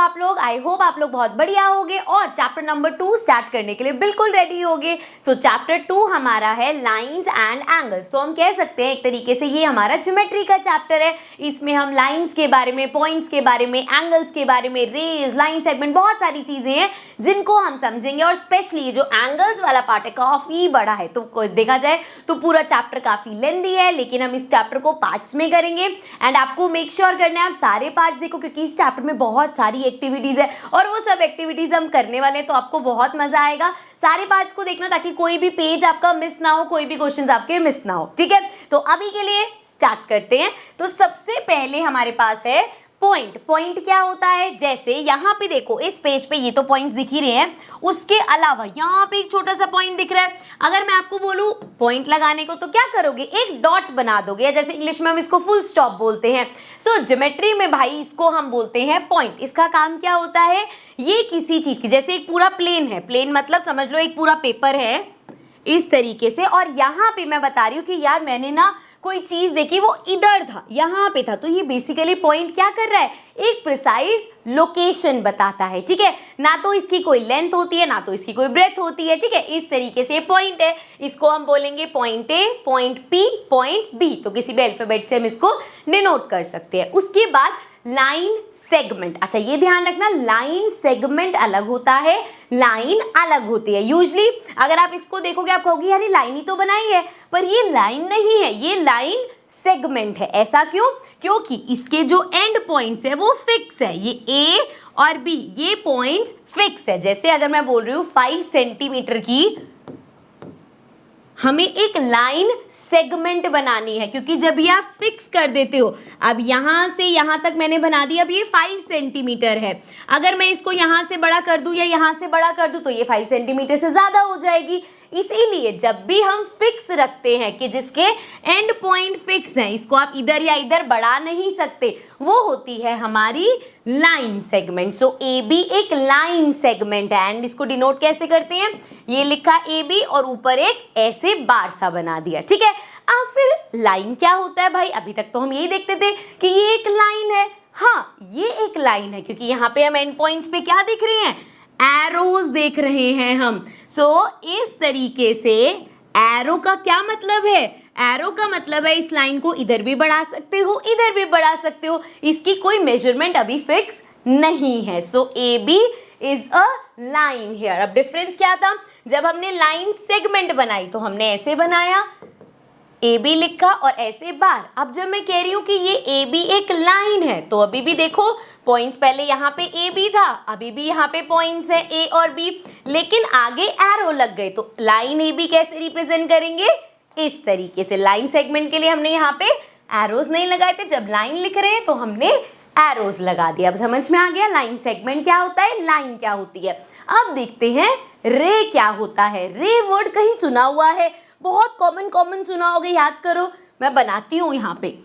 आप लोग? I hope आप लोग बहुत बढ़िया होगे और चैप्टर नंबर 2 स्टार्ट करने के लिए बिल्कुल रेडी होगे। सो चैप्टर 2 हमारा है लाइंस एंड एंगल्स। तो हम कह सकते हैं एक तरीके से ये हमारा ज्योमेट्री का चैप्टर है। इसमें हम लाइंस के बारे में, पॉइंट्स के बारे में, एंगल्स के बारे में, रेज, लाइन सेगमेंट, बहुत सारी चीजें हैं जिनको हम समझेंगे। और स्पेशली ये जो एंगल्स वाला पार्ट है काफी बड़ा है, तो देखा जाए तो पूरा चैप्टर काफी लेंथी है, लेकिन हम इस चैप्टर को पार्ट्स में करेंगे एंड आपको मेक श्योर करना है आप सारे पार्ट्स देखो, क्योंकि इस चैप्टर में बहुत सारी एक्टिविटीज है और वो सब एक्टिविटीज हम करने वाले हैं, तो आपको बहुत मजा आएगा। सारे पार्ट्स को देखना ताकि कोई भी पेज आपका मिस ना हो, कोई भी क्वेश्चंस आपके मिस ना हो, ठीक है। तो अभी के लिए स्टार्ट करते हैं। तो सबसे पहले हमारे पास है पॉइंट। पॉइंट क्या होता है, जैसे यहाँ पे देखो इस पेज पे ये तो पॉइंट्स दिख ही रहे हैं, उसके अलावा यहाँ पे एक छोटा सा पॉइंट दिख रहा है। अगर मैं आपको बोलूं पॉइंट लगाने को तो क्या करोगे, एक डॉट बना दोगे, या जैसे इंग्लिश में हम इसको फुल स्टॉप बोलते हैं। सो ज्योमेट्री में भाई इसको हम बोलते हैं पॉइंट। इसका काम क्या होता है, ये किसी चीज की, जैसे एक पूरा प्लेन है, प्लेन मतलब समझ लो एक पूरा पेपर है इस तरीके से, और यहाँ पे मैं बता रही हूँ कि यार मैंने ना कोई चीज देखी वो इधर था, यहाँ पे था, तो ये बेसिकली पॉइंट क्या कर रहा है, एक प्रिसाइज लोकेशन बताता है, ठीक है। ना तो इसकी कोई लेंथ होती है, ना तो इसकी कोई ब्रेथ होती है, ठीक है। इस तरीके से पॉइंट है, इसको हम बोलेंगे point A, point P, point B, तो किसी भी अल्फाबेट से हम इसको डिनोट कर सकते हैं। उसके बाद लाइन सेगमेंट। अच्छा ये ध्यान रखना, लाइन सेगमेंट अलग होता है, लाइन अलग होती है। यूजली अगर आप इसको देखोगे आप कहोगे यार ये लाइन ही तो बनाई है, पर ये लाइन नहीं है, ये लाइन सेगमेंट है। ऐसा क्यों, क्योंकि इसके जो एंड पॉइंट्स है वो फिक्स है, ये ए और बी ये पॉइंट्स फिक्स है। जैसे अगर मैं बोल रही हूँ 5 सेंटीमीटर की हमें एक लाइन सेगमेंट बनानी है, क्योंकि जब ये आप फिक्स कर देते हो, अब यहां से यहां तक मैंने बना दिया, अब ये 5 सेंटीमीटर है, अगर मैं इसको यहां से बड़ा कर दूं या यहां से बड़ा कर दूं तो ये 5 सेंटीमीटर से ज्यादा हो जाएगी। इसीलिए जब भी हम फिक्स रखते हैं कि जिसके एंड पॉइंट फिक्स हैं, इसको आप इधर या इधर बढ़ा नहीं सकते, वो होती है हमारी line segment. So A B एक लाइन सेगमेंट है एंड इसको डिनोट कैसे करते हैं, ये लिखा ए बी और ऊपर एक ऐसे बार सा बना दिया, ठीक है। अब फिर लाइन क्या होता है भाई, अभी तक तो हम यही देखते थे कि ये एक लाइन है। हाँ ये एक लाइन है क्योंकि यहाँ पे हम एंड पॉइंट्स पे क्या देख रहे हैं, एरोज देख रहे हैं हम। सो इस तरीके से एरो का क्या मतलब है, एरो का मतलब है इस लाइन को इधर भी बढ़ा सकते हो, इधर भी बढ़ा सकते हो, इसकी कोई मेजरमेंट अभी फिक्स नहीं है। So A B is a line here. अब डिफरेंस क्या था, जब हमने लाइन सेगमेंट बनाई तो हमने ऐसे बनाया, ए बी लिखा और ऐसे बार। अब जब मैं कह रही हूं कि ये ए बी एक लाइन है, तो अभी भी देखो पॉइंट्स पहले यहाँ पे ए बी था, अभी भी यहाँ पे पॉइंट्स है ए और बी, लेकिन आगे एरो लग गए, तो लाइन ए बी कैसे रिप्रेजेंट करेंगे, इस तरीके से। लाइन सेगमेंट के लिए हमने यहाँ पे एरोज नहीं लगाए थे, जब लाइन लिख रहे हैं तो हमने एरोज लगा दिया। अब समझ में आ गया लाइन सेगमेंट क्या होता है, लाइन क्या होती है। अब देखते हैं रे क्या होता है। रे वर्ड कहीं सुना हुआ है, बहुत कॉमन सुना होगा, याद करो। मैं बनाती हूँ यहाँ पे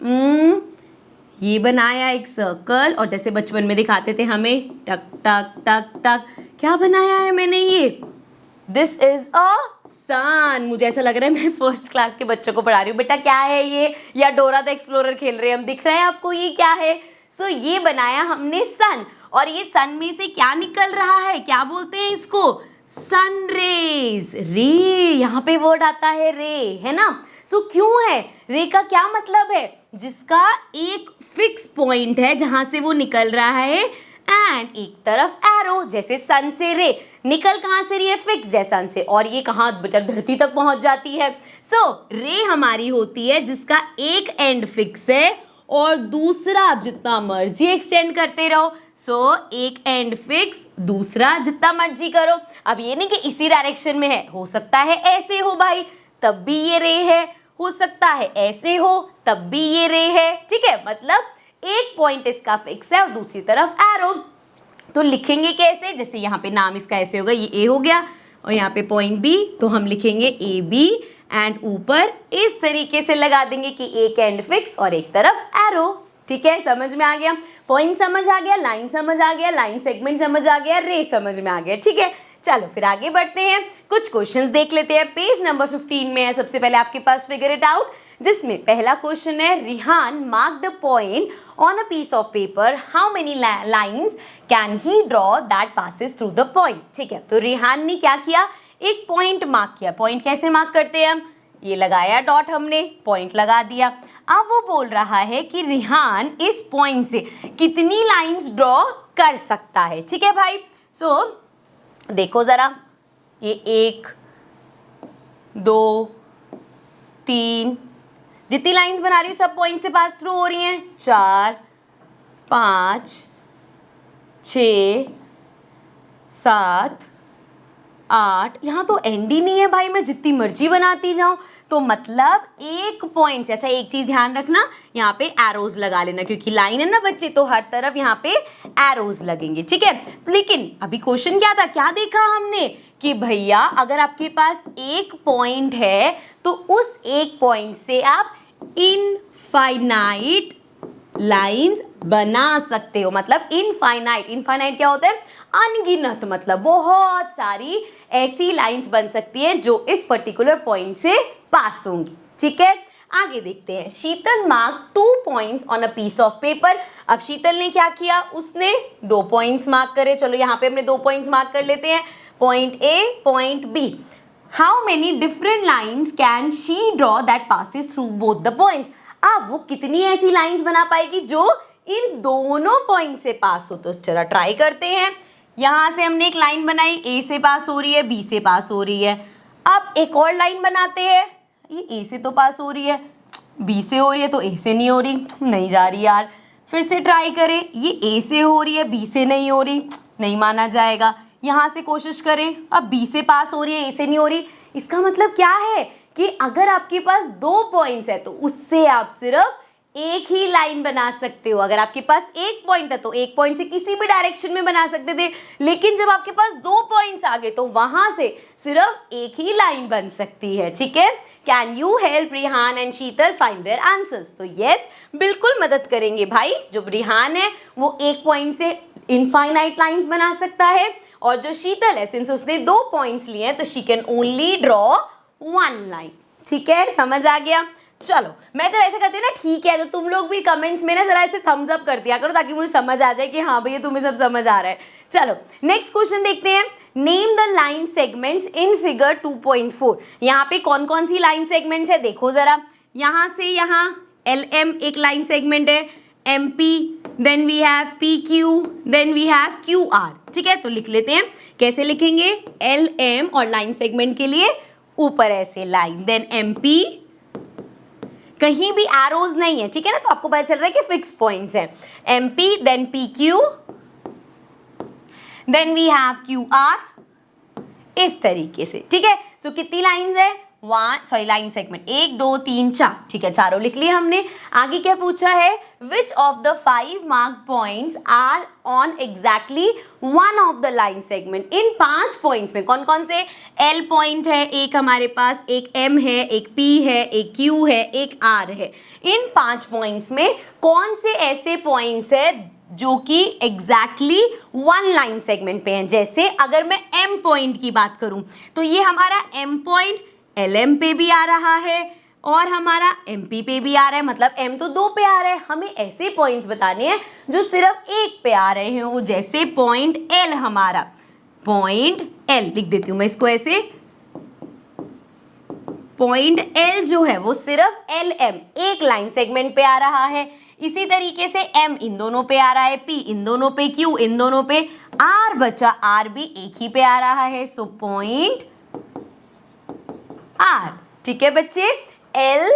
ये बनाया एक सर्कल, और जैसे बचपन में दिखाते थे हमें टक टक टक टक, क्या बनाया है मैंने, ये दिस इज अ सन। मुझे ऐसा लग रहा है मैं फर्स्ट क्लास के बच्चों को पढ़ा रही हूँ, बेटा क्या है ये, या डोरा द एक्सप्लोरर खेल रहे हैं हम, दिख रहा है आपको ये क्या है। सो ये बनाया हमने सन, और ये सन में से क्या निकल रहा है, क्या बोलते हैं इसको, सन रेज। रे यहाँ पे वर्ड आता है रे, है ना। सो क्यों है, रे का क्या मतलब है, जिसका एक फिक्स पॉइंट है जहां से वो निकल रहा है एंड एक तरफ एरो, जैसे सन से रे निकल कहां से रही है, फिक्स है सन से, और ये कहां धरती तक पहुंच जाती है। सो रे हमारी होती है जिसका एक एंड फिक्स है और दूसरा आप जितना मर्जी एक्सटेंड करते रहो। सो एक एंड फिक्स, दूसरा जितना मर्जी करो। अब ये नहीं कि इसी डायरेक्शन में है, हो सकता है ऐसे हो भाई तब भी ये रे है, हो सकता है ऐसे हो तब भी ये रे है, ठीक है। मतलब एक पॉइंट इसका फिक्स है और दूसरी तरफ एरो। तो लिखेंगे कैसे, जैसे यहाँ पे नाम इसका ऐसे होगा, ये ए हो गया और यहाँ पे पॉइंट बी, तो हम लिखेंगे ए बी एंड ऊपर इस तरीके से लगा देंगे कि एक एंड फिक्स और एक तरफ एरो, ठीक है। समझ में आ गया, पॉइंट समझ आ गया, लाइन समझ आ गया, लाइन सेगमेंट समझ आ गया, रे समझ में आ गया, ठीक है। चलो फिर आगे बढ़ते हैं, कुछ क्वेश्चंस देख लेते हैं। पेज नंबर 15 में है, सबसे पहले आपके पास फिगर इट आउट। जिसमें पहला क्वेश्चन है Rihan mark the point on a piece of paper, how many lines can he draw that passes through the point. ठीक है, तो रिहान ने क्या किया, एक पॉइंट मार्क किया। पॉइंट कैसे मार्क करते हैं हम, ये लगाया डॉट, हमने पॉइंट लगा दिया। अब वो बोल रहा है कि रिहान इस पॉइंट से कितनी लाइंस ड्रॉ कर सकता है। ठीक है भाई, सो देखो जरा, ये 1 2 3 जितनी लाइंस बना रही हूँ सब पॉइंट से पास थ्रू हो रही हैं, 4 5 6 7 8, यहाँ तो एंड ही नहीं है भाई, मैं जितनी मर्जी बनाती जाऊं। तो मतलब एक पॉइंट से, अच्छा एक चीज ध्यान रखना, यहाँ पे एरोज लगा लेना, क्योंकि लाइन है ना बच्चे, तो हर तरफ यहाँ पे एरोज लगेंगे। ठीक है, लेकिन अभी क्वेश्चन क्या था, क्या देखा हमने कि भैया अगर आपके पास एक पॉइंट है तो उस एक पॉइंट से आप इनफाइनाइट लाइंस बना सकते हो। मतलब इनफाइनाइट, इनफाइनाइट क्या होता है, अनगिनत, मतलब बहुत सारी ऐसी लाइंस बन सकती है जो इस पर्टिकुलर पॉइंट से पास होंगी। ठीक है, आगे देखते हैं। Sheetal mark 2 points on a piece of paper. अब शीतल ने क्या किया, उसने 2 पॉइंट्स मार्क करे। चलो यहाँ पे हमने 2 पॉइंट्स मार्क कर लेते हैं, point A, point B. How many different lines can she draw that passes through both the points. अब वो कितनी ऐसी लाइंस बना पाएगी जो इन दोनों पॉइंट से पास हो। तो चलो ट्राई करते हैं। यहां से हमने एक लाइन बनाई, ए से पास हो रही है, बी से पास हो रही है। अब एक और लाइन बनाते हैं, ये ए से तो पास हो रही है, बी से हो रही है, तो ए से नहीं हो रही, नहीं जा रही यार। फिर से ट्राई करें, ये ए से हो रही है, बी से नहीं हो रही, नहीं माना जाएगा। यहाँ से कोशिश करें, अब बी से पास हो रही है, ए से नहीं हो रही। इसका मतलब क्या है कि अगर आपके पास 2 पॉइंट्स है तो उससे आप सिर्फ एक ही लाइन बना सकते हो। अगर आपके पास एक पॉइंट है तो एक पॉइंट से किसी भी डायरेक्शन में बना सकते थे, लेकिन जब आपके पास 2 पॉइंट्स आ गए तो वहां से सिर्फ एक ही लाइन बन सकती है। ठीक है, can you help Rihan and Sheetal find their answers. तो यस, बिल्कुल मदद करेंगे भाई। जो रिहान है वो एक पॉइंट से इनफाइनाइट लाइंस बना सकता है, और जो शीतल है, सिंस उसने 2 पॉइंट्स लिए हैं तो she can only draw 1 line. ठीक है, समझ आ गया। चलो, मैं जब ऐसे करती हूँ ना ठीक है, तो तुम लोग भी कमेंट्स में ना जरा ऐसे थम्स अप कर दिया करो, ताकि मुझे समझ आ जाए कि हाँ भैया तुम्हें सब समझ आ रहा है। चलो नेक्स्ट क्वेश्चन देखते हैं। Name the line segments in figure 2.4। यहाँ पे कौन कौन सी लाइन सेगमेंट्स है देखो जरा। यहाँ से यहाँ LM एक लाइन सेगमेंट है, MP, then we have PQ, then we have QR। ठीक है, तो लिख लेते हैं। कैसे लिखेंगे, LM और लाइन सेगमेंट के लिए ऊपर ऐसे लाइन, देन MP, कहीं भी एरोज नहीं है। ठीक है ना, तो आपको पता चल रहा है कि फिक्स पॉइंट्स है। MP, then PQ, then we have QR, इस तरीके से। ठीक है, सो कितनी लाइंस है, लाइन सेगमेंट 1 2 3 4। ठीक है, चारों लिख लिए हमने। आगे क्या पूछा है, which of the 5 mark points are on exactly one of the line segment. इन 5 पॉइंट्स में कौन कौन से, L पॉइंट है एक हमारे पास, एक M है, एक P है, एक Q है, एक R है। इन 5 पॉइंट्स में कौन से ऐसे पॉइंट्स है जो कि एग्जैक्टली 1 लाइन सेगमेंट पे हैं। जैसे अगर मैं M पॉइंट की बात करूं तो ये हमारा M पॉइंट LM पे भी आ रहा है और हमारा MP पे भी आ रहा है, मतलब M तो 2 पे आ रहा है। हमें ऐसे पॉइंट्स बताने हैं जो सिर्फ 1 पे आ रहे हैं। वो जैसे पॉइंट L, हमारा पॉइंट L लिख देती हूं मैं इसको ऐसे, पॉइंट L जो है वो सिर्फ LM एक लाइन सेगमेंट पे आ रहा है। इसी तरीके से M इन दोनों पे आ रहा है, P इन दोनों पे, Q इन दोनों पे, R बचा, R भी एक ही पे आ रहा है। So point R। ठीक है बच्चे, L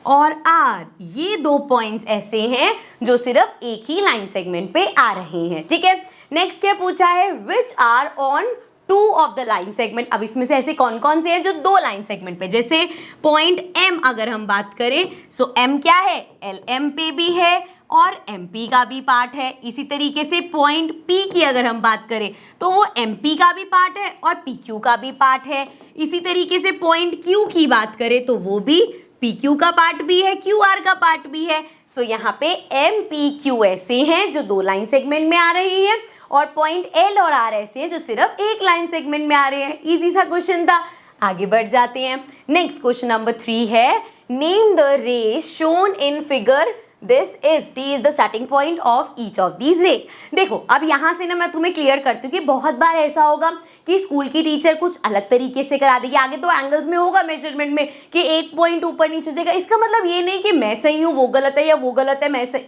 और R ये 2 पॉइंट्स ऐसे हैं जो सिर्फ एक ही लाइन सेगमेंट पे आ रहे हैं। ठीक है, नेक्स्ट क्या पूछा है, which are on 2 of the line segment. अब इसमें से ऐसे कौन कौन से हैं जो 2 लाइन सेगमेंट पे, जैसे पॉइंट M अगर हम बात करें, सो M क्या है, LM पे भी है और MP का भी पार्ट है। इसी तरीके से पॉइंट P की अगर हम बात करें तो वो MP का भी पार्ट है और PQ का भी पार्ट है। इसी तरीके से पॉइंट Q की बात करें तो वो भी PQ का पार्ट भी है, QR का पार्ट भी है। सो यहाँ पे MPQ ऐसे हैं जो 2 लाइन सेगमेंट में आ रही है, और पॉइंट L और R ऐसे हैं जो सिर्फ एक लाइन सेगमेंट में आ रहे हैं। इजी सा क्वेश्चन था, आगे बढ़ जाते हैं। नेक्स्ट क्वेश्चन नंबर 3 है, name the rays shown in figure this is T is the starting point of each of these rays. देखो अब यहाँ से ना मैं तुम्हें क्लियर करती हूँ कि बहुत बार ऐसा होगा कि स्कूल की टीचर कुछ अलग तरीके से करा देगी, आगे तो एंगल्स में होगा मेजरमेंट में कि 1 पॉइंट ऊपर नीचे जाएगा। इसका मतलब ये नहीं कि मैं सही हूँ वो गलत है या वो गलत है मैं सही,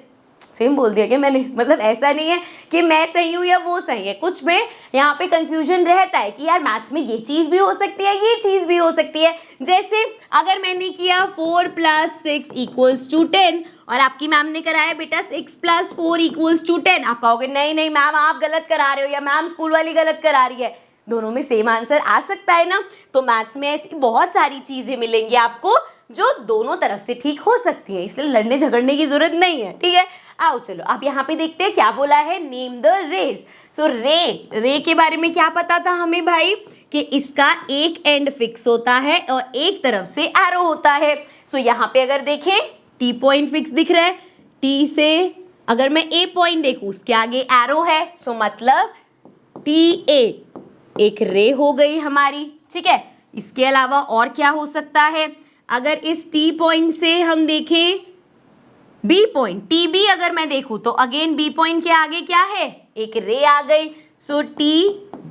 सेम बोल दिया क्या मैंने, मतलब ऐसा नहीं है कि मैं सही हूँ या वो सही है। कुछ में यहाँ पे कंफ्यूजन रहता है कि यार मैथ्स में ये चीज़ भी हो सकती है ये चीज़ भी हो सकती है। जैसे अगर मैंने किया 4 + 6 = 10 और आपकी मैम ने कराया बेटा 6 + 4 = 10, आप कहोगे नहीं नहीं मैम आप गलत करा रहे हो या मैम स्कूल वाली गलत करा रही है। दोनों में सेम आंसर आ सकता है ना। तो मैथ्स में ऐसी बहुत सारी चीज़ें मिलेंगी आपको जो दोनों तरफ से ठीक हो सकती है, इसलिए लड़ने झगड़ने की जरूरत नहीं है। ठीक है, आओ चलो अब यहाँ पे देखते हैं क्या बोला है, नेम द रेज। सो रे के बारे में क्या पता था हमें भाई कि इसका एक एंड फिक्स होता है और एक तरफ से एरो होता है। सो यहाँ पे अगर देखें टी पॉइंट फिक्स दिख रहा है, टी से अगर मैं ए पॉइंट देखूं उसके आगे एरो है, सो मतलब टी ए एक रे हो गई हमारी। ठीक है, इसके अलावा और क्या हो सकता है, अगर इस टी पॉइंट से हम देखें बी पॉइंट, टी बी अगर मैं देखूं तो अगेन बी पॉइंट के आगे क्या है, एक रे आ गई। सो टी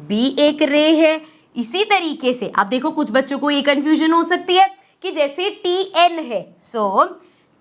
बी एक रे है। इसी तरीके से आप देखो कुछ बच्चों को ये कंफ्यूजन हो सकती है कि जैसे टी एन है, सो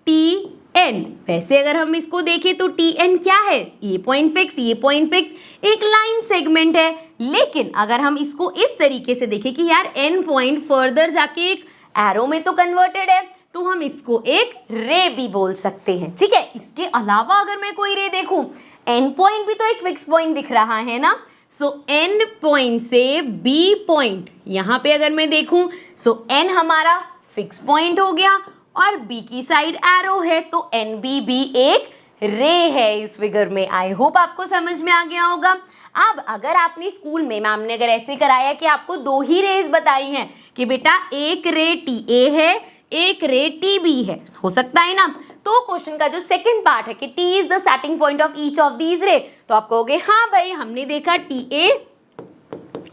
टी एन, वैसे अगर हम इसको देखें तो टी एन क्या है, ये पॉइंट फिक्स ये पॉइंट फिक्स, एक लाइन सेगमेंट है। लेकिन अगर हम इसको इस तरीके से देखें कि यार एन पॉइंट फर्दर जाके एक एरो में तो कन्वर्टेड है, तो हम इसको एक रे भी बोल सकते हैं। ठीक है, इसके अलावा अगर मैं कोई रे देखूं, एन पॉइंट भी तो एक फिक्स पॉइंट दिख रहा है ना। सो एन पॉइंट से बी पॉइंट यहां पे अगर मैं देखूं, सो एन हमारा फिक्स पॉइंट हो गया और बी की साइड एरो है, तो एन बी भी एक रे है इस फिगर में। आई होप आपको समझ में आ गया होगा। अब अगर आपने स्कूल में मैम ने अगर ऐसे कराया कि आपको 2 ही रेज बताई हैं कि बेटा एक रे टी ए है एक रे टी बी है, हो सकता है ना, तो क्वेश्चन का जो सेकंड पार्ट है कि T is the starting point of each of these रे, तो आप कहोगे हाँ भाई हमने देखा टी ए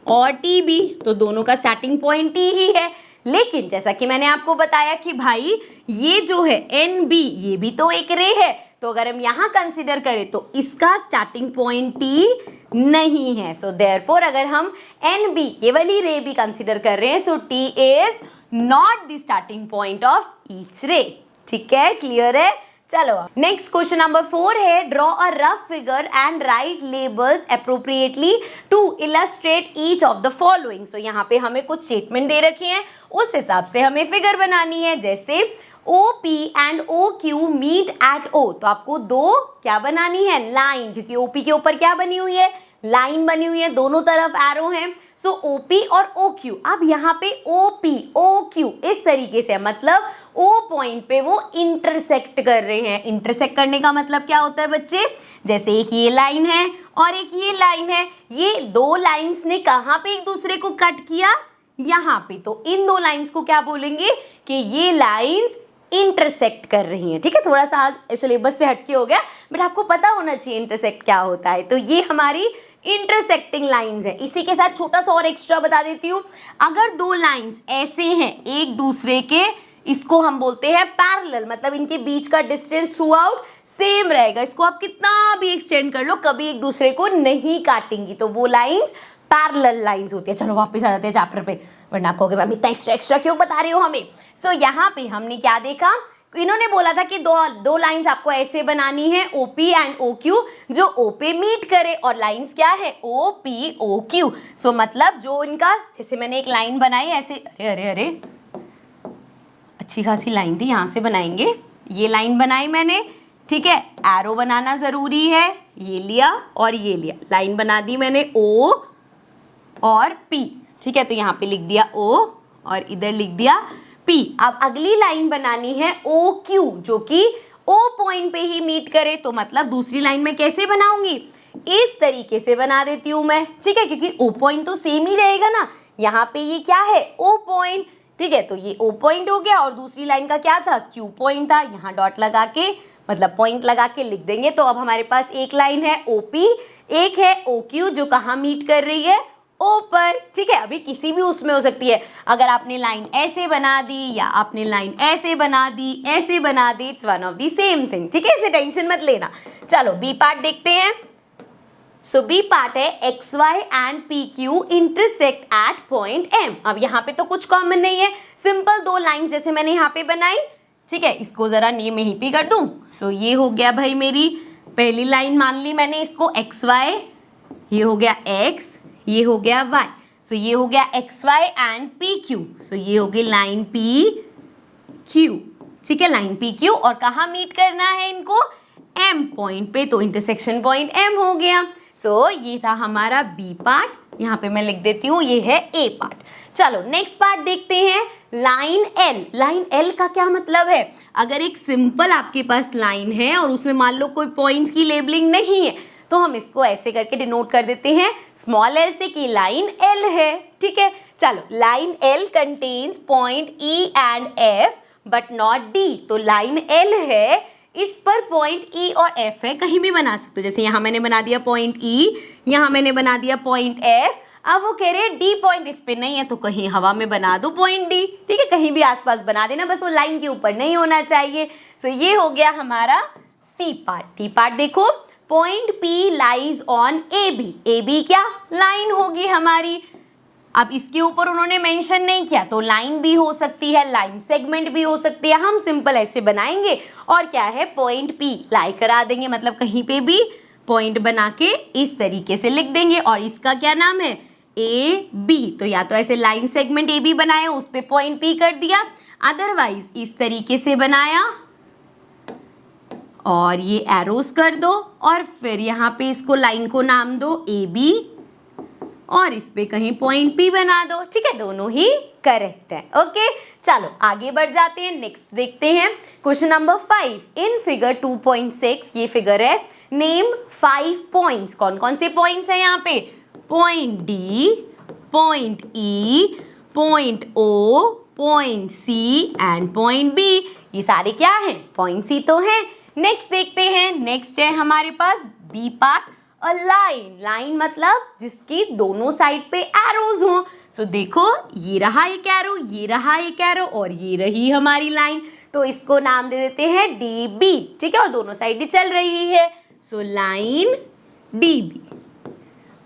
और टी बी तो दोनों का स्टार्टिंग पॉइंट टी ही है। लेकिन जैसा कि मैंने आपको बताया कि भाई ये जो है एन बी ये भी तो एक रे है, तो अगर हम यहां कंसीडर करें तो इसका स्टार्टिंग पॉइंट टी नहीं है। सो देयरफॉर अगर हम एन बी ये वाली रे भी कंसीडर कर रहे हैं, so T is not the starting point of each ray. ठीक है, क्लियर है। चलो नेक्स्ट क्वेश्चन नंबर 4 है, draw a rough figure and write labels appropriately to illustrate each of the following. So यहाँ पे हमें कुछ स्टेटमेंट दे रखी हैं, उस हिसाब से हमें फिगर बनानी है। जैसे OP and OQ meet at O, तो आपको दो क्या बनानी है, लाइन, क्योंकि OP के ऊपर क्या बनी हुई है, लाइन बनी हुई है, दोनों तरफ एरो है। सो OP और OQ, अब यहाँ पे OP OQ इस तरीके से, मतलब O पॉइंट पे वो इंटरसेक्ट कर रहे हैं। इंटरसेक्ट करने का मतलब क्या होता है बच्चे, जैसे एक ये लाइन है और एक ये लाइन है, ये दो लाइंस ने कहाँ पे एक दूसरे को कट किया, यहाँ पे, तो इन दो लाइंस को क्या बोलेंगे कि ये लाइंस इंटरसेक्ट कर रही हैं। ठीक है, थोड़ा सा आज सिलेबस से हटके हो गया, बट आपको पता होना चाहिए इंटरसेक्ट क्या होता है। तो ये हमारी इंटरसेक्टिंग लाइंस है। इसी के साथ छोटा सा और एक्स्ट्रा बता देती हूँ, अगर दो लाइंस ऐसे हैं एक दूसरे के, इसको हम बोलते हैं पैरेलल, मतलब इनके बीच का डिस्टेंस थ्रू आउट सेम रहेगा। इसको आप कितना भी एक्सटेंड कर लो, कभी एक दूसरे को नहीं काटेंगी, तो वो लाइंस पैरेलल लाइंस होती है। चलो वापस आ जाते हैं चैप्टर पे, वरना आप कहोगे मैम इतना एक्स्ट्रा क्यों बता रहे हो हमें। सो यहाँ पे हमने क्या देखा, इन्होंने बोला था कि दो लाइंस आपको ऐसे बनानी है, OP एंड OQ, जो O पे मीट करे, और लाइंस क्या है, OP OQ। सो मतलब जो इनका, जैसे मैंने एक लाइन बनाई ऐसे, अरे अच्छी खासी लाइन थी, यहाँ से बनाएंगे, ये लाइन बनाई मैंने, ठीक है, एरो बनाना जरूरी है, ये लिया और ये लिया, लाइन बना दी मैंने O और P। ठीक है, तो यहाँ पे लिख दिया O और इधर लिख दिया P। अब अगली लाइन बनानी है OQ, जो कि O पॉइंट पे ही मीट करे, तो मतलब दूसरी लाइन में कैसे बनाऊंगी, इस तरीके से बना देती हूं मैं। ठीक है, क्योंकि O पॉइंट तो सेम ही रहेगा ना, यहाँ पे ये क्या है, O पॉइंट। ठीक है, तो ये O पॉइंट हो गया, और दूसरी लाइन का क्या था, Q पॉइंट था। यहाँ डॉट लगा के, मतलब पॉइंट लगा के लिख देंगे। तो अब हमारे पास एक लाइन है OP, एक है OQ, जो कहाँ मीट कर रही है, ऊपर, ठीक है। अभी किसी भी उसमें हो सकती है, अगर आपने लाइन ऐसे बना दी या आपने लाइन ऐसे बना दी, ऐसे बना दी, it's one of the same thing, ठीक है, इसे टेंशन मत लेना। चलो बी पार्ट देखते हैं। सो बी पार्ट है X Y and P Q intersect at point M. अब यहाँ पे तो कुछ कॉमन नहीं है, सिंपल दो लाइन जैसे मैंने यहाँ पे बनाई, ठीक है। इसको जरा नेम यहीं पे कर दूं। सो ये हो गया भाई मेरी पहली लाइन, मान ली मैंने इसको एक्स वाई, ये हो गया एक्स, ये हो गया वाई। सो ये हो गया X Y and P Q. So ये हो गई लाइन पी क्यू, ठीक है, लाइन पी क्यू। और कहाँ मीट करना है इनको? एम पॉइंट पे, तो इंटरसेक्शन पॉइंट एम हो गया। सो ये था हमारा बी पार्ट, यहाँ पे मैं लिख देती हूँ, ये है ए पार्ट। चलो नेक्स्ट पार्ट देखते हैं, लाइन एल। लाइन एल का क्या मतलब है? अगर एक सिंपल आपके पास लाइन है और उसमें मान लो कोई पॉइंट्स की लेबलिंग नहीं है, तो हम इसको ऐसे करके डिनोट कर देते हैं स्मॉल एल से कि लाइन एल है, ठीक है। चलो line L contains point E and F but not D. तो लाइन एल है, इस पर पॉइंट ई और एफ है, कहीं भी बना सकते हो। जैसे यहाँ मैंने बना दिया पॉइंट ई, यहाँ मैंने बना दिया पॉइंट एफ। अब वो कह रहे हैं डी पॉइंट इस पे नहीं है, तो कहीं हवा में बना दो पॉइंट डी, ठीक है, कहीं भी आसपास बना देना, बस वो लाइन के ऊपर नहीं होना चाहिए। सो ये हो गया हमारा सी पार्ट। डी पार्ट देखो, point P lies on A B. A B क्या? लाइन होगी हमारी। अब इसके ऊपर उन्होंने मेंशन नहीं किया, तो लाइन भी हो सकती है, लाइन सेगमेंट भी हो सकती है। हम सिंपल ऐसे बनाएंगे और क्या है, पॉइंट पी लाई करा देंगे, मतलब कहीं पे भी पॉइंट बना के इस तरीके से लिख देंगे। और इसका क्या नाम है? A B. तो या तो ऐसे लाइन सेगमेंट ए बी बनाया, उस पे पॉइंट पी कर दिया, अदरवाइज इस तरीके से बनाया और ये एरोस कर दो, और फिर यहाँ पे इसको लाइन को नाम दो ए बी और इस पे कहीं पॉइंट पी बना दो, ठीक है, दोनों ही करेक्ट है। ओके, चलो आगे बढ़ जाते हैं, नेक्स्ट देखते हैं क्वेश्चन नंबर 5। इन फिगर 2.6 ये फिगर है, नेम 5 पॉइंट्स। कौन कौन से पॉइंट्स हैं यहाँ पे? Point D, point E, point O, point C and point B. ये सारे क्या हैं? पॉइंट सी तो हैं। नेक्स्ट देखते हैं, नेक्स्ट है हमारे पास B part, a line. Line मतलब जिसकी दोनों साइड पे एरोज हों। सो देखो, ये रहा एक एरो, ये रहा एक एरो और ये रही हमारी लाइन, तो इसको नाम दे देते हैं डी बी, ठीक है, और दोनों साइड ही चल रही है। So line D B,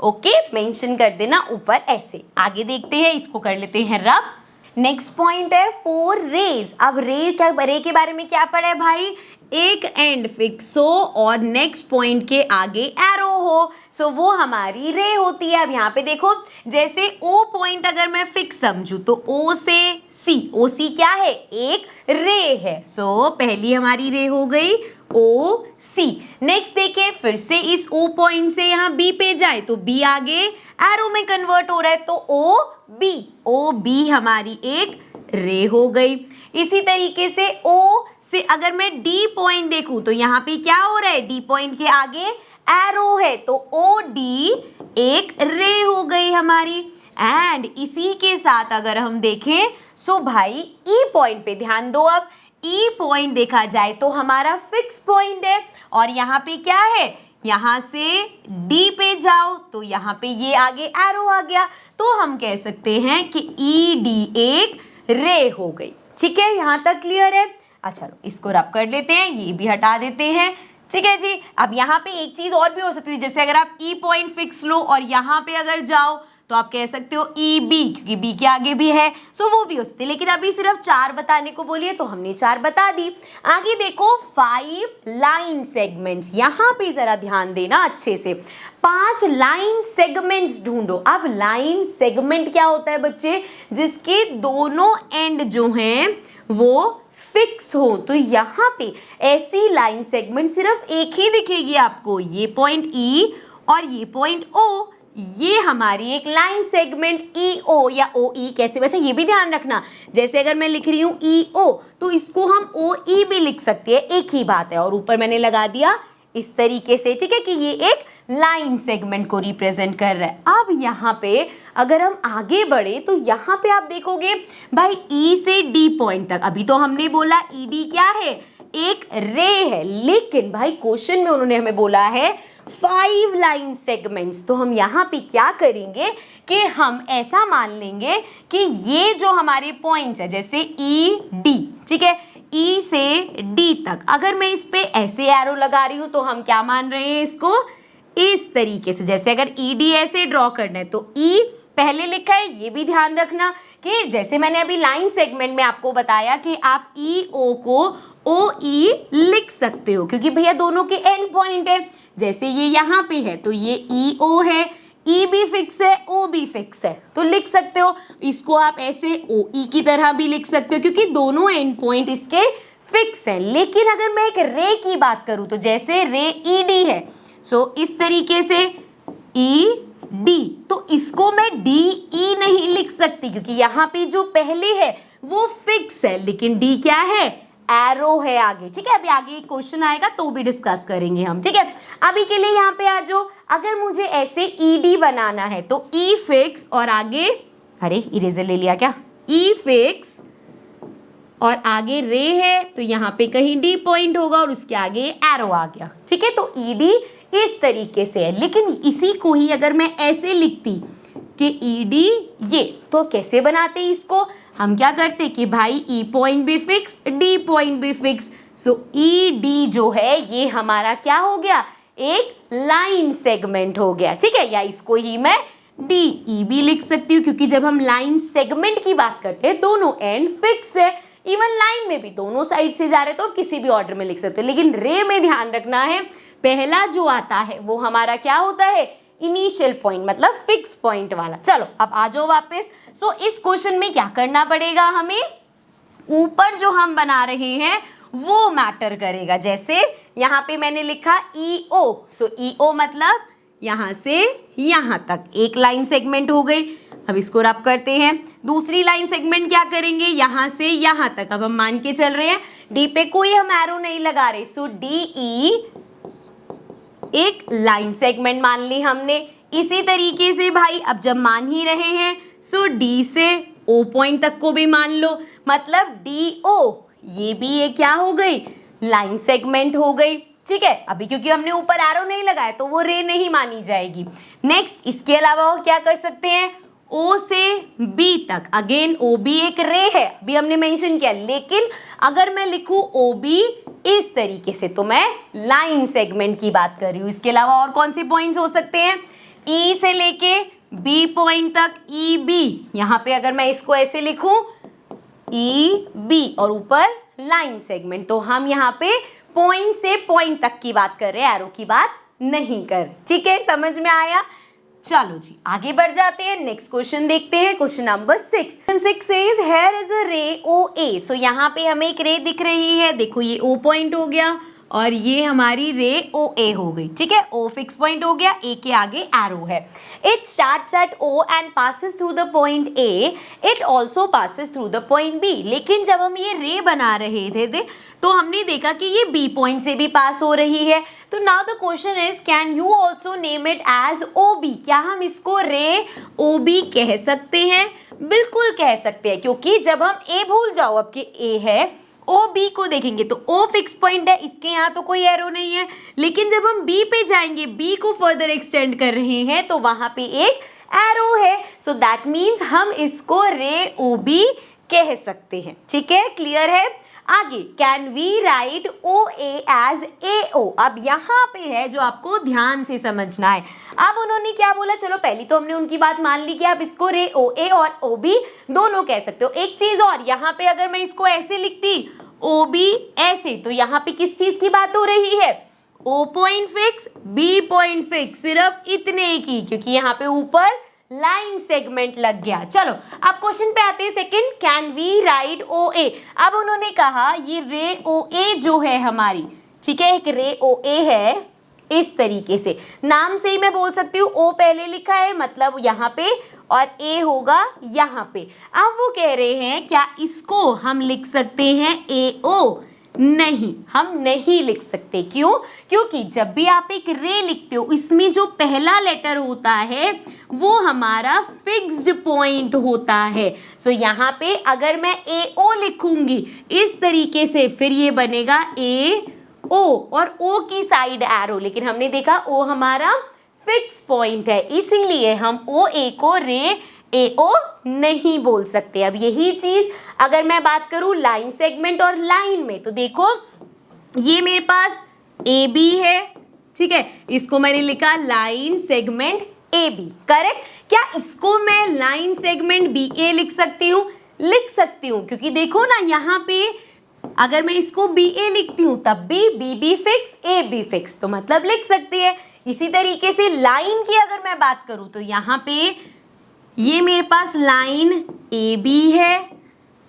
okay, mention कर देना ऊपर ऐसे। आगे देखते हैं, इसको कर लेते हैं रब। नेक्स्ट पॉइंट है 4 रेज। अब रे क्या, रे के बारे में क्या पढ़ा है भाई? एक एंड फिक्स हो और नेक्स्ट पॉइंट के आगे एरो हो, सो वो हमारी रे होती है। अब यहाँ पे देखो, जैसे ओ पॉइंट अगर मैं फिक्स समझू तो ओ से सी, ओ सी क्या है? एक रे है। सो पहली हमारी रे हो गई ओ सी। नेक्स्ट देखें, फिर से इस ओ पॉइंट से यहाँ बी पे जाए तो बी आगे एरो में कन्वर्ट हो रहा है, तो ओ बी, ओ बी हमारी एक रे हो गई। इसी तरीके से ओ से अगर मैं डी पॉइंट देखूं तो यहाँ पे क्या हो रहा है? डी पॉइंट के आगे एरो है, तो ओ डी एक रे हो गई हमारी। एंड इसी के साथ अगर हम देखें, सो भाई ई पॉइंट पे ध्यान दो। अब ई पॉइंट देखा जाए तो हमारा फिक्स पॉइंट है, और यहाँ पे क्या है? यहाँ से डी पे जाओ तो यहाँ पे ये आगे एरो आ गया, तो हम कह सकते हैं कि ई डी एक रे हो गई, ठीक है, यहाँ तक क्लियर है। अच्छा लो इसको रब कर लेते हैं, ये भी हटा देते हैं, ठीक है जी। अब यहाँ पे एक चीज और भी हो सकती है, जैसे अगर आप ई पॉइंट फिक्स लो और यहाँ पे अगर जाओ तो आप कह सकते हो ई बी, क्योंकि बी के आगे भी है, सो वो भी हो सकती है। लेकिन अभी सिर्फ 4 बताने को बोलिए तो हमने 4 बता दी। आगे देखो 5 लाइन सेगमेंट्स, यहाँ पे जरा ध्यान देना अच्छे से। 5 लाइन सेगमेंट्स ढूंढो। अब लाइन सेगमेंट क्या होता है बच्चे? जिसके दोनों एंड जो हैं वो फिक्स हो। तो यहाँ पे ऐसी लाइन सेगमेंट सिर्फ एक ही दिखेगी आपको, ये पॉइंट ई और ये पॉइंट ओ। ये हमारी एक लाइन सेगमेंट ई ओ या ओ ई, कैसे वैसे ये भी ध्यान रखना, जैसे अगर मैं लिख रही हूँ ई ओ तो इसको हम ओ ई भी लिख सकते हैं, एक ही बात है। और ऊपर मैंने लगा दिया इस तरीके से, ठीक है, कि ये एक लाइन सेगमेंट को रिप्रेजेंट कर रहा है। अब यहाँ पे अगर हम आगे बढ़े तो यहाँ पे आप देखोगे भाई ई से डी पॉइंट तक, अभी तो हमने बोला ई डी क्या है? एक रे है, लेकिन भाई क्वेश्चन में उन्होंने हमें बोला है 5 लाइन सेगमेंट्स। तो हम यहाँ पे क्या करेंगे कि हम ऐसा मान लेंगे कि ये जो हमारे पॉइंट्स है जैसे ई डी, ठीक है, ई से डी तक अगर मैं इस पे ऐसे एरो लगा रही हूं तो हम क्या मान रहे हैं इसको इस तरीके से। जैसे अगर ई डी ऐसे ड्रॉ करना है तो ई पहले लिखा है, ये भी ध्यान रखना कि जैसे मैंने अभी लाइन सेगमेंट में आपको बताया कि आप ई ओ को ओ ई लिख सकते हो क्योंकि भैया दोनों के एंड पॉइंट है। जैसे ये यहाँ पे है तो ये ई ओ है, ई भी फिक्स है, ओ भी फिक्स है, तो लिख सकते हो। इसको आप ऐसे ओ ई की तरह भी लिख सकते हो क्योंकि दोनों एंड पॉइंट इसके फिक्स है। लेकिन अगर मैं एक रे की बात करूं तो जैसे रे ई डी है, सो इस तरीके से ई डी, तो इसको मैं डी ई नहीं लिख सकती क्योंकि यहाँ पे जो पहले है वो फिक्स है, लेकिन डी क्या है, एरो है आगे, ठीक है। अभी आगे एक क्वेश्चन आएगा तो भी डिस्कस करेंगे हम, ठीक है। अभी के लिए यहाँ पे आ जाओ, अगर मुझे ऐसे ई डी बनाना है तो ई फिक्स और आगे, अरे इरेजर ले लिया क्या, ई फिक्स और आगे रे है तो यहाँ पे कहीं डी पॉइंट होगा और उसके आगे एरो आ गया, ठीक है। तो ई डी इस तरीके से है, लेकिन इसी को ही अगर मैं ऐसे लिखती कि ई डी ये, तो कैसे बनाते इसको, हम क्या करते कि भाई ई पॉइंट भी फिक्स, डी पॉइंट भी फिक्स, सो ई डी जो है ये हमारा क्या हो गया, एक लाइन सेगमेंट हो गया, ठीक है। या इसको ही मैं डी ई भी लिख सकती हूँ क्योंकि जब हम लाइन सेगमेंट की बात करते हैं दोनों एंड फिक्स है। इवन लाइन में भी दोनों साइड से जा रहे तो किसी भी ऑर्डर में लिख सकते हो, लेकिन रे में ध्यान रखना है पहला जो आता है वो हमारा क्या होता है, इनिशियल पॉइंट, मतलब फिक्स पॉइंट वाला। चलो अब आ जाओ वापस। सो इस क्वेश्चन में क्या करना पड़ेगा हमें, ऊपर जो हम बना रहे हैं वो मैटर करेगा। जैसे यहाँ पे मैंने लिखा ई ओ, सो ई ओ मतलब यहाँ से यहाँ तक एक लाइन सेगमेंट हो गई। अब इसको रब करते हैं, दूसरी लाइन सेगमेंट क्या करेंगे, यहाँ से यहाँ तक। अब हम मान के चल रहे हैं डी पे कोई हम एरो नहीं लगा रहे, सो डी ई एक लाइन सेगमेंट मान ली हमने। इसी तरीके से भाई अब जब मान ही रहे हैं सो डी से ओ पॉइंट तक को भी मान लो, मतलब डी ओ ये भी ये क्या हो गई, लाइन सेगमेंट हो गई, ठीक है। अभी क्योंकि हमने ऊपर एरो नहीं लगाया तो वो रे नहीं मानी जाएगी। नेक्स्ट इसके अलावा और क्या कर सकते हैं, ओ से बी तक, अगेन ओ बी एक रे है, अभी हमने मेंशन किया, लेकिन अगर मैं लिखूं ओ बी इस तरीके से तो मैं लाइन सेगमेंट की बात कर रही हूं। इसके अलावा और कौन से पॉइंट्स हो सकते हैं, ई से लेके बी पॉइंट तक ई बी, यहां पे अगर मैं इसको ऐसे लिखूं ई बी और ऊपर लाइन सेगमेंट, तो हम यहाँ पे पॉइंट से पॉइंट तक की बात कर रहे हैं, एरो की बात नहीं कर, ठीक है, समझ में आया। चलो जी आगे बढ़ जाते हैं, नेक्स्ट क्वेश्चन देखते हैं, question number 6। 6 is here is a रे ओ ए। सो यहाँ पे हमें एक रे दिख रही है, देखो ये ओ पॉइंट हो गया और ये हमारी रे ओ ए हो गई, ठीक है। ओ फिक्स पॉइंट हो गया, ए के आगे एरो है। It starts at O and passes through the point A, it also passes through the point B. लेकिन जब हम ये रे बना रहे थे तो हमने देखा कि ये बी पॉइंट से भी पास हो रही है। तो now the question is can you also name it as O B. क्या हम इसको रे ओ बी कह सकते हैं, बिल्कुल कह सकते हैं, क्योंकि जब हम ए भूल जाओ अब कि ए है, ओ बी को देखेंगे तो ओ फिक्स पॉइंट है, इसके यहाँ तो कोई एरो नहीं है, लेकिन जब हम बी पे जाएंगे, बी को फर्दर एक्सटेंड कर रहे हैं तो वहां पे एक एरो है, सो दैट मीन्स हम इसको रे ओ बी कह सकते हैं, ठीक है, क्लियर है। आगे can we write O A as A O. अब यहाँ पे है जो आपको ध्यान से समझना है। अब उन्होंने क्या बोला, चलो पहली तो हमने उनकी बात मान ली कि आप इसको रे ओ ए और ओ बी दोनों कह सकते हो। एक चीज और, यहाँ पे अगर मैं इसको ऐसे लिखती ओ बी ऐसे, तो यहाँ पे किस चीज की बात हो रही है, O point fix B point fix, सिर्फ इतने की, क्योंकि यहाँ पे ऊपर लाइन सेगमेंट लग गया। चलो अब क्वेश्चन पे आते हैं second, can we write O ए। अब उन्होंने कहा ये रे ओ ए जो है हमारी, ठीक है, एक रे ओ ए है इस तरीके से, नाम से ही मैं बोल सकती हूँ ओ पहले लिखा है मतलब यहाँ पे और ए होगा यहाँ पे। अब वो कह रहे हैं क्या इसको हम लिख सकते हैं ए ओ, नहीं, हम नहीं लिख सकते। क्यों, क्योंकि जब भी आप एक रे लिखते हो इसमें जो पहला लेटर होता है वो हमारा फिक्स्ड पॉइंट होता है। सो यहाँ पे अगर मैं ए ओ लिखूंगी इस तरीके से, फिर ये बनेगा ए ओ और ओ की साइड एरो, लेकिन हमने देखा ओ हमारा फिक्स पॉइंट है, इसीलिए हम ओ ए को रे ए ओ नहीं बोल सकते। अब यही चीज अगर मैं बात करूं लाइन सेगमेंट और लाइन में, तो देखो ये मेरे पास ए बी है, ठीक है, इसको मैंने लिखा line segment A B, correct. क्या इसको मैं लाइन सेगमेंट बी ए लिख सकती हूँ? लिख सकती हूँ, क्योंकि देखो ना यहाँ पे अगर मैं इसको बी ए लिखती हूँ तब भी B B fix A B fix, तो मतलब लिख सकती है। इसी तरीके से लाइन की अगर मैं बात करूँ तो यहाँ पे ये मेरे पास लाइन ए बी है,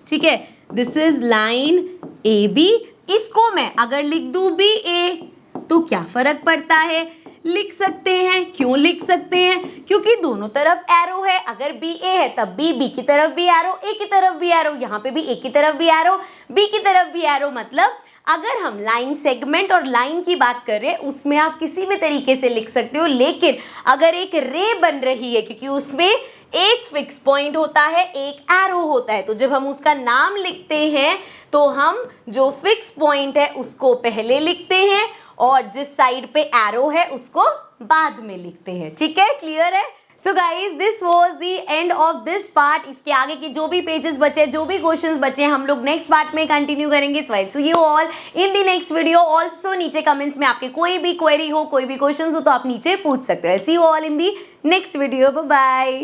ठीक है, this is line A B. इसको मैं अगर लिख दूं बी ए तो क्या फर्क पड़ता है? लिख सकते हैं। क्यों लिख सकते हैं? क्योंकि दोनों तरफ एरो है। अगर बी ए है तब बी की तरफ भी एरो, ए की तरफ भी एरो, यहाँ पे भी ए की तरफ भी एरो, बी की तरफ भी एरो। मतलब अगर हम लाइन सेगमेंट और लाइन की बात कर रहे हैं उसमें आप किसी भी तरीके से लिख सकते हो, लेकिन अगर एक रे बन रही है क्योंकि उसमें एक फिक्स पॉइंट होता है, एक एरो होता है, तो जब हम उसका नाम लिखते हैं तो हम जो फिक्स पॉइंट है उसको पहले लिखते हैं और जिस साइड पे एरो है उसको बाद में लिखते हैं। ठीक है, क्लियर है? So guys this was the end of this part. इसके आगे के जो भी पेजेस बचे, जो भी क्वेश्चंस बचे, हम लोग नेक्स्ट पार्ट में कंटिन्यू करेंगे। So you all in the next video. Also नीचे कमेंट्स में आपके कोई भी क्वेरी हो, कोई भी क्वेश्चंस हो तो आप नीचे पूछ सकते हो। See you all in the next video. Bye bye.